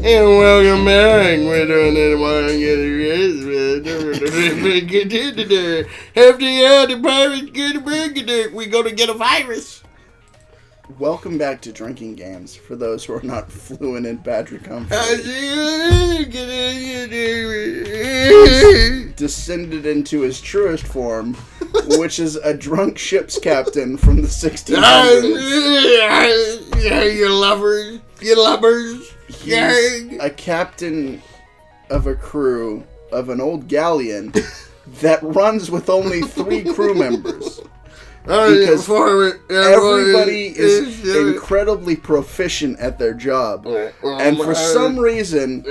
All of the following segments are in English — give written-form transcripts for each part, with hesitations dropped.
And welcome back. We're doing it while FTL, the pirates get a burger. We gonna get a virus. Welcome back to Drinking Games, for those who are not fluent in Patrick Humphrey. Descended into his truest form, which is a drunk ship's captain from the 1600s. Yeah, you lovers. He's a captain of a crew of an old galleon that runs with only 3 crew members. Because everybody is incredibly proficient at their job, and for some reason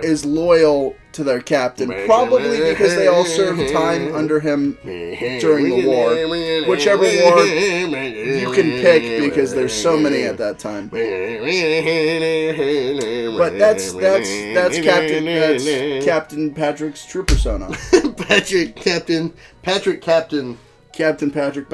is loyal to their captain, probably because they all served time under him during the war. Whichever war you can pick, because there's so many at that time. But that's Captain Patrick's true persona. Captain Patrick,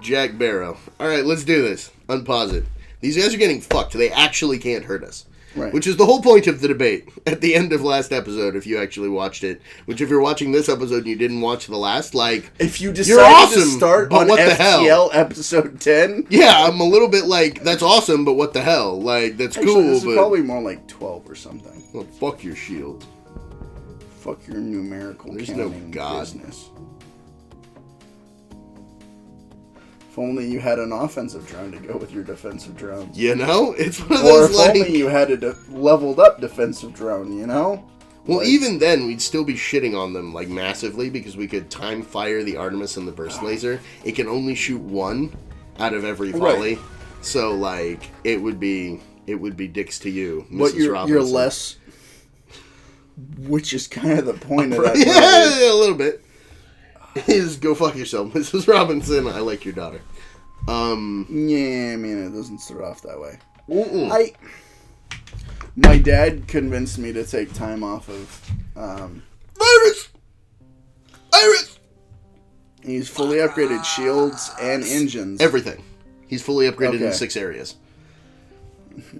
Jack Barrow. Alright, let's do this. Unpause it. These guys are getting fucked. They actually can't hurt us. Right. Which is the whole point of the debate at the end of last episode, if you actually watched it. Which, if you're watching this episode and you didn't watch the last, if you decided to start on what FTL episode 10... Yeah, I'm a little bit like, that's awesome, but what the hell? Like, that's actually, cool, this is probably more like 12 or something. Well, fuck your shield. Fuck your numerical business. If only you had an offensive drone to go with your defensive drone. You know? It's one of those, or if only you had a leveled up defensive drone, you know? Well, even then, we'd still be shitting on them, like, massively, because we could time fire the Artemis and the burst laser. It can only shoot 1 out of every volley. Right. So, like, it would be dicks to you, Mrs. But you're Robinson. less... Which is kind of the point of that. Yeah, a little bit. Is go fuck yourself, Mrs. Robinson. I like your daughter. Yeah, I mean, it doesn't start off that way. My dad convinced me to take time off of Virus. He's fully upgraded shields and engines. Everything. He's fully upgraded in 6 areas.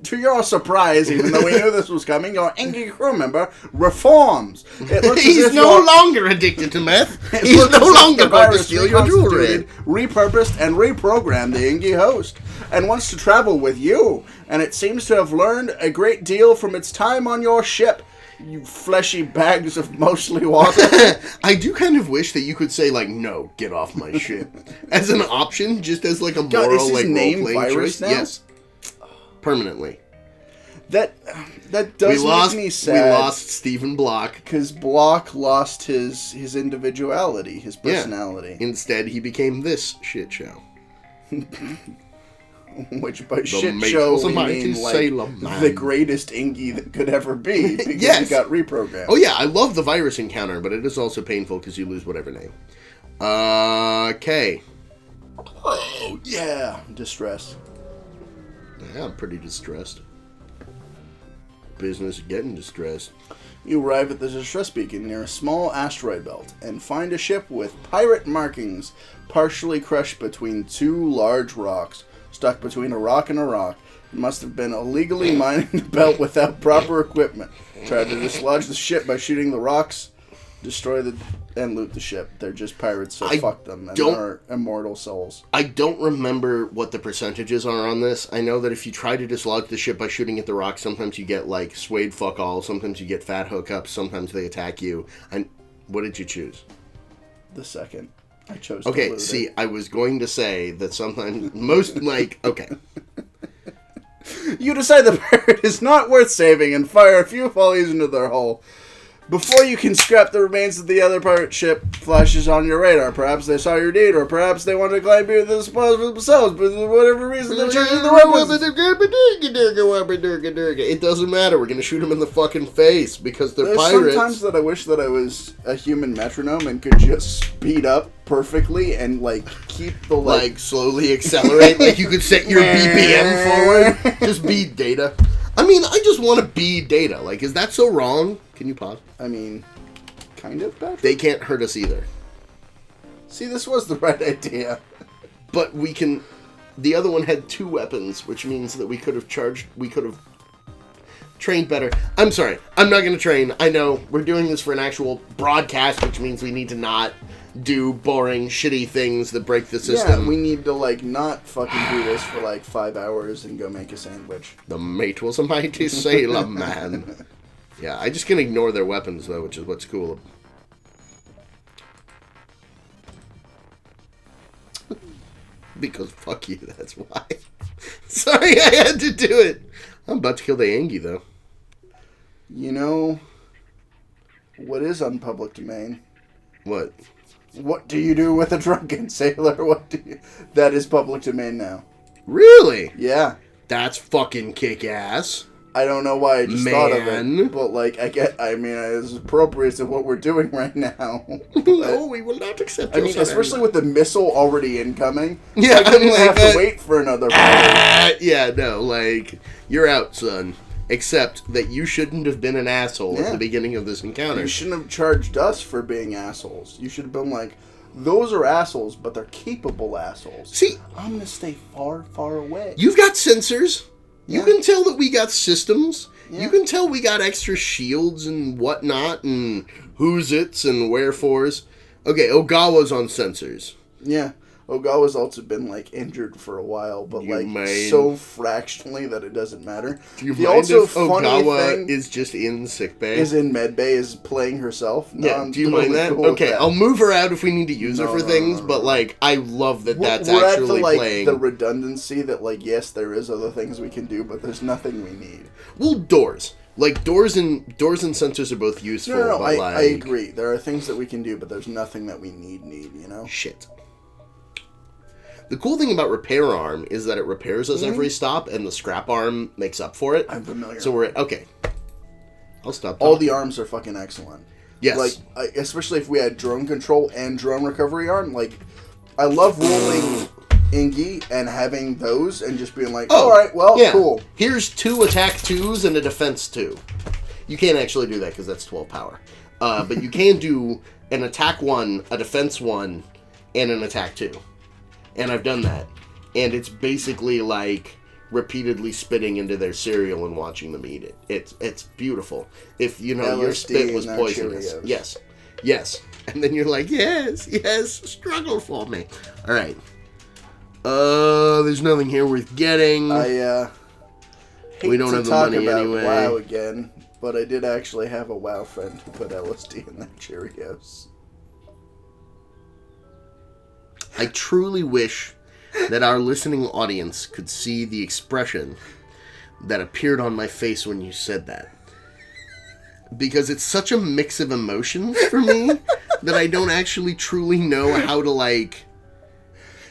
To your surprise, even though we knew this was coming, your angry crew member reforms. He's no longer addicted to meth. He's no longer going to steal your jewelry. Repurposed and reprogrammed the Ingy host, and wants to travel with you. And it seems to have learned a great deal from its time on your ship. You fleshy bags of mostly water. I do kind of wish that you could say, like, no, get off my ship. As an option, just as, like, a moral, like, role-playing choice. Now? Yes. Permanently. That does make me sad. We lost Stephen Block. Because Block lost his individuality, his personality. Yeah. Instead, he became this shit show. Which by shit show we mean like the greatest Ingy that could ever be, because he got reprogrammed. Oh yeah, I love the virus encounter, but it is also painful because you lose whatever name. K. Oh yeah, distress. Yeah, I'm pretty distressed. Business getting distressed. You arrive at the distress beacon near a small asteroid belt and find a ship with pirate markings partially crushed between 2 large rocks. Stuck between a rock and a rock. It must have been illegally mining the belt without proper equipment. Tried to dislodge the ship by shooting the rocks, and loot the ship. They're just pirates, so fuck them. And they're immortal souls. I don't remember what the percentages are on this. I know that if you try to dislodge the ship by shooting at the rock, sometimes you get, like, swayed fuck all. Sometimes you get fat hookups. Sometimes they attack you. And what did you choose? The second. I chose to loot see, it. I was going to say that sometimes, most, like, okay. You decide the pirate is not worth saving and fire a few volleys into their hull. Before you can scrap the remains of the other pirate ship flashes on your radar. Perhaps they saw your deed, or perhaps they wanted to climb here the spoils for themselves, but for whatever reason they're changing the weapons. It doesn't matter, we're going to shoot them in the fucking face, because they're pirates. Sometimes that I wish that I was a human metronome and could just speed up perfectly and, like, keep the, like slowly accelerate, like you could set your BPM forward. Just beat data. I mean, I just want to be data. Like, is that so wrong? Can you pause? I mean, kind of, Patrick. They can't hurt us either. See, this was the right idea. But we can... The other one had 2 weapons, which means that we could have trained better. I'm sorry. I'm not going to train. I know we're doing this for an actual broadcast, which means we need to not do boring, shitty things that break the system. Yeah, we need to, like, not fucking do this for, like, 5 hours and go make a sandwich. The mate was a mighty sailor man. Yeah, I just can ignore their weapons, though, which is what's cool. Because fuck you, that's why. Sorry, I had to do it. I'm about to kill the Angie, though. You know, what is on public domain? What? What do you do with a drunken sailor? That is public domain now. Really? Yeah. That's fucking kick-ass. I don't know why I just thought of it, but, like, it's appropriate to what we're doing right now. No, we will not accept your especially with the missile already incoming. Yeah, I didn't have to wait for another yeah, no, like, you're out, son. Except that you shouldn't have been an asshole at the beginning of this encounter. You shouldn't have charged us for being assholes. You should have been like, those are assholes, but they're capable assholes. See, I'm going to stay far, far away. You've got sensors. Yeah. You can tell that we got systems. Yeah. You can tell we got extra shields and whatnot and who's its and wherefores. Okay, Ogawa's on sensors. Yeah. Ogawa's also been, like, injured for a while, but, so fractionally that it doesn't matter. Do you mind if Ogawa is just in sickbay? Is in medbay, is playing herself. No, yeah, do you mind that? Cool okay, I'll move her out if we need to use her for things, but, like, I love that that's actually playing. The redundancy that, like, yes, there is other things we can do, but there's nothing we need. Well, doors. Like, doors and sensors are both useful, but, I agree. There are things that we can do, but there's nothing that we need, you know? Shit. The cool thing about repair arm is that it repairs us every stop, and the scrap arm makes up for it. I'm familiar. So we're okay. I'll stop talking. All the arms are fucking excellent. Yes. Like, especially if we had drone control and drone recovery arm. Like, I love rolling Ingi and having those and just being like, all right, well, cool. Here's 2 attack 2s and a defense 2. You can't actually do that because that's 12 power. But you can do an attack 1, a defense 1, and an attack 2. And I've done that. And it's basically like repeatedly spitting into their cereal and watching them eat it. It's beautiful. If, you know, your spit was poisonous. Yes. Yes. And then you're like, yes, struggle for me. All right. There's nothing here worth getting. We don't have the money anyway. WoW again, but I did actually have a WoW friend who put LSD in their Cheerios. I truly wish that our listening audience could see the expression that appeared on my face when you said that. Because it's such a mix of emotions for me that I don't actually truly know how to, like...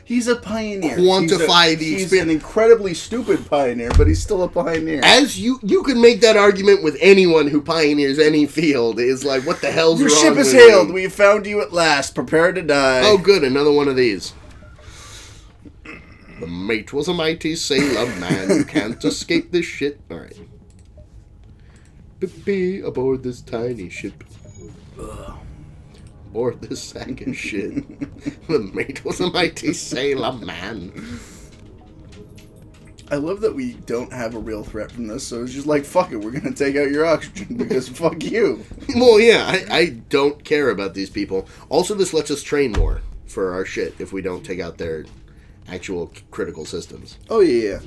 He's a pioneer. Quantify the experience. He's an incredibly stupid pioneer, but he's still a pioneer. As you can make that argument with anyone who pioneers any field. Is like, what the hell's wrong with you? Your ship is hailed. We have found you at last. Prepare to die. Oh, good. Another one of these. The mate was a mighty sailor man. You can't escape this shit. All right. Be aboard this tiny ship. Aboard this sack of shit. The mate was a mighty sailor man. I love that we don't have a real threat from this, so it's just like, fuck it, we're gonna take out your oxygen because fuck you. Well, yeah, I don't care about these people. Also, this lets us train more for our shit if we don't take out their actual critical systems. Oh, yeah.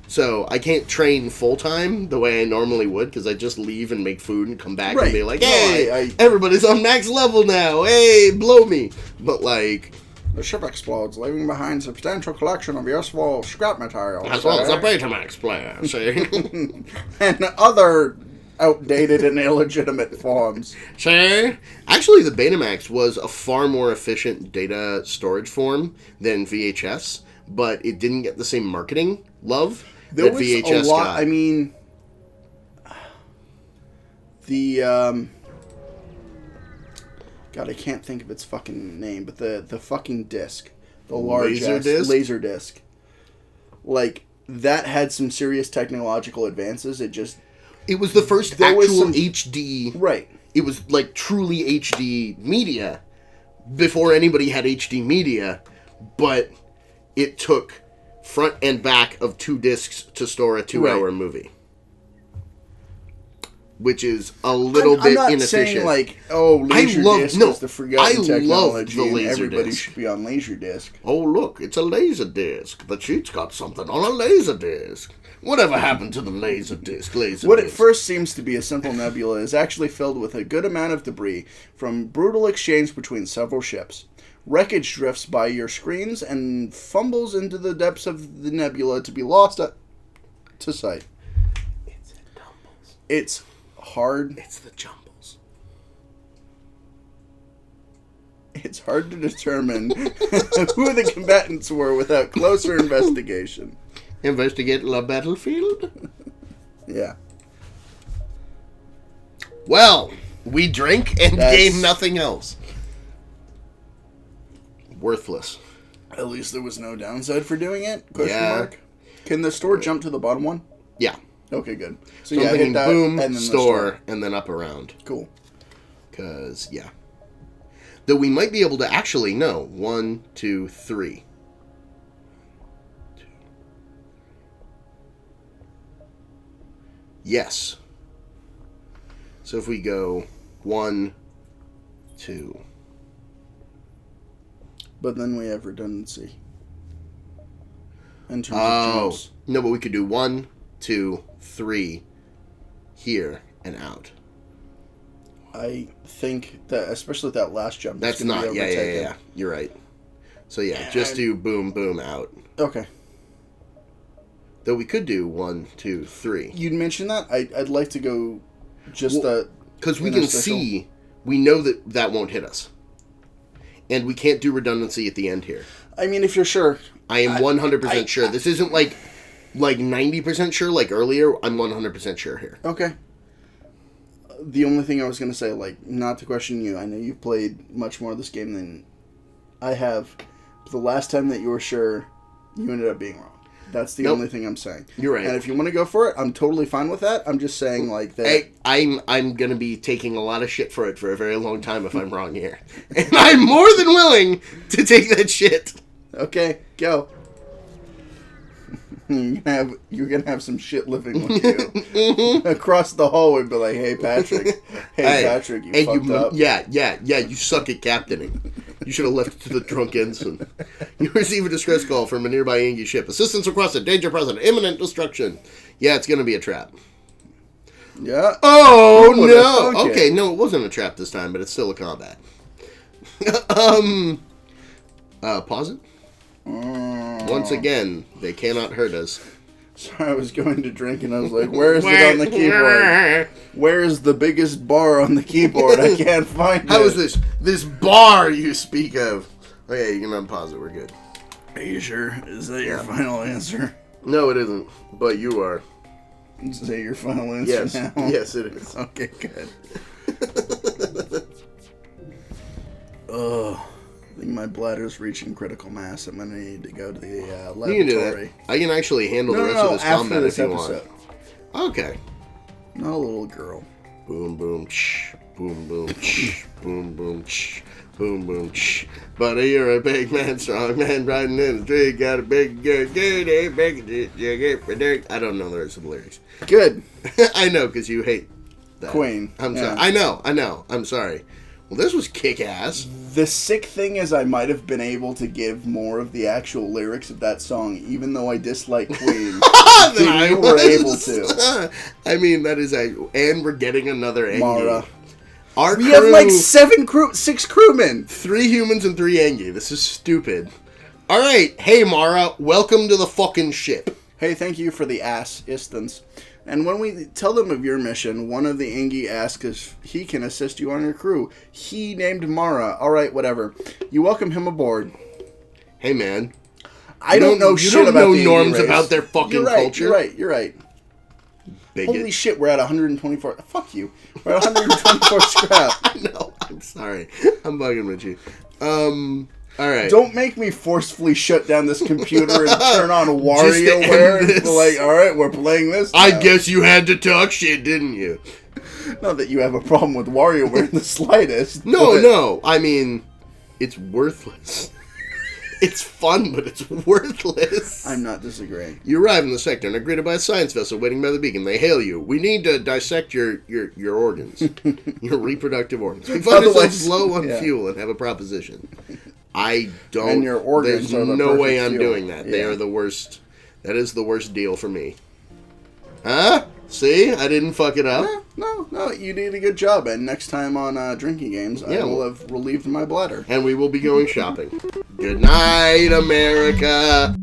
So, I can't train full-time the way I normally would, because I just leave and make food and come back and be like, hey, everybody's on max level now, hey, blow me. But, like... The ship explodes, leaving behind a substantial collection of useful scrap materials. As well as a Betamax player, see? And other outdated and illegitimate forms. See? Actually, the Betamax was a far more efficient data storage form than VHS, but it didn't get the same marketing love that VHS got. I mean, the God, I can't think of its fucking name, but the fucking disc, the large laser disc, like that had some serious technological advances. It was the first actual HD. Right. It was like truly HD media before anybody had HD media, but it took front and back of 2 discs to store a 2-hour movie. which is a little bit I'm not inefficient. saying like, Laserdisc is the forgotten technology the and Laserdisc. everybody should be on Laserdisc. Oh, look, it's a Laserdisc. The cheat's got something on a Laserdisc. Whatever happened to the Laserdisc? What at first seems to be a simple nebula is actually filled with a good amount of debris from brutal exchange between several ships. Wreckage drifts by your screens and fumbles into the depths of the nebula to be lost to sight. It's hard. It's the jumbles. It's hard to determine who the combatants were without closer investigation. Investigate the battlefield? Yeah. Well, we drink and gain nothing else. Worthless. At least there was no downside for doing it? Question mark. Can the store jump to the bottom one? Yeah. Okay, good. So something hit that, boom, and then store, and then up around. Cool. Because, yeah. Though we might be able to actually know. 1, 2, 3. Yes. So if we go 1, 2. But then we have redundancy. In terms of jumps. No, but we could do 1, 2, 3 here and out. I think that, especially with that last jump, that's not. Yeah. You're right. So just do boom, boom, out. Okay. Though we could do 1, 2, 3. You'd mentioned that. I'd like to go just because we can see. We know that won't hit us, and we can't do redundancy at the end here. I mean, if you're sure, I am 100% sure. This isn't like 90% sure like earlier. I'm 100% sure here. Okay. The only thing I was going to say, like, not to question you, I know you've played much more of this game than I have. But the last time that you were sure, you ended up being wrong. That's the only thing I'm saying. You're right. And if you want to go for it, I'm totally fine with that. I'm just saying, like, that... I'm going to be taking a lot of shit for it for a very long time if I'm wrong here. And I'm more than willing to take that shit. Okay, go. You're gonna have some shit living with you across the hallway. Be like, hey Patrick, Patrick, you fucked up. Yeah. You suck at captaining. You should have left it to the drunk ensign. You receive a distress call from a nearby Angie ship. Assistance requested. Danger present. Imminent destruction. Yeah, it's gonna be a trap. Yeah. Oh no. Okay, no, it wasn't a trap this time, but it's still a combat. Pause it. Once again, they cannot hurt us. Sorry, I was going to drink and I was like, where is it on the keyboard? Where is the biggest bar on the keyboard? I can't find it. How is this bar you speak of? Okay, you can unpause it. We're good. Are you sure? Is that your final answer? No, it isn't. But you are. Is that your final answer now? Yes, it is. Okay, good. Ugh. I think my bladder's reaching critical mass. I'm gonna need to go to the laboratory. You can do that. I can actually handle the rest of this combat if you episode. Want. Okay. Not a little girl. Boom, boom, shh. Boom, boom, shh. Boom, boom, shh. Boom, boom, shh. Buddy, you're a big man, strong man, riding in the tree. Got a big good, big. I don't know the rest of the lyrics. Good. I know, because you hate that. Queen. I'm sorry. I know. I'm sorry. Well, this was kick-ass. The sick thing is I might have been able to give more of the actual lyrics of that song, even though I dislike Queen. than you were able to. I mean, that is and we're getting another Angie. Mara. We have like 6 crewmen. 3 humans and 3 Angie. This is stupid. Alright, hey Mara, welcome to the fucking ship. Hey, thank you for the assistance. And when we tell them of your mission, one of the Angie asks if he can assist you on your crew. He named Mara. Alright, whatever. You welcome him aboard. Hey, man. I don't know shit about the norms race. About their fucking culture. You're right. Bigot. Holy shit, we're at 124. Fuck you. We're at 124 scrap. I know. I'm sorry. I'm bugging with you. Alright. Don't make me forcefully shut down this computer and turn on WarioWare and be like, alright, we're playing this now. I guess you had to talk shit, didn't you? Not that you have a problem with WarioWare in the slightest. No. I mean, it's worthless. It's fun, but it's worthless. I'm not disagreeing. You arrive in the sector and are greeted by a science vessel waiting by the beacon. They hail you. We need to dissect your organs. Your reproductive organs. We find ourselves low on fuel and have a proposition. I don't... And your organs There's are the no way I'm fuel. doing that. They are the worst... That is the worst deal for me. Huh? See? I didn't fuck it up. No, you did a good job. And next time on Drinking Games, I will have relieved my bladder. And we will be going shopping. Good night, America!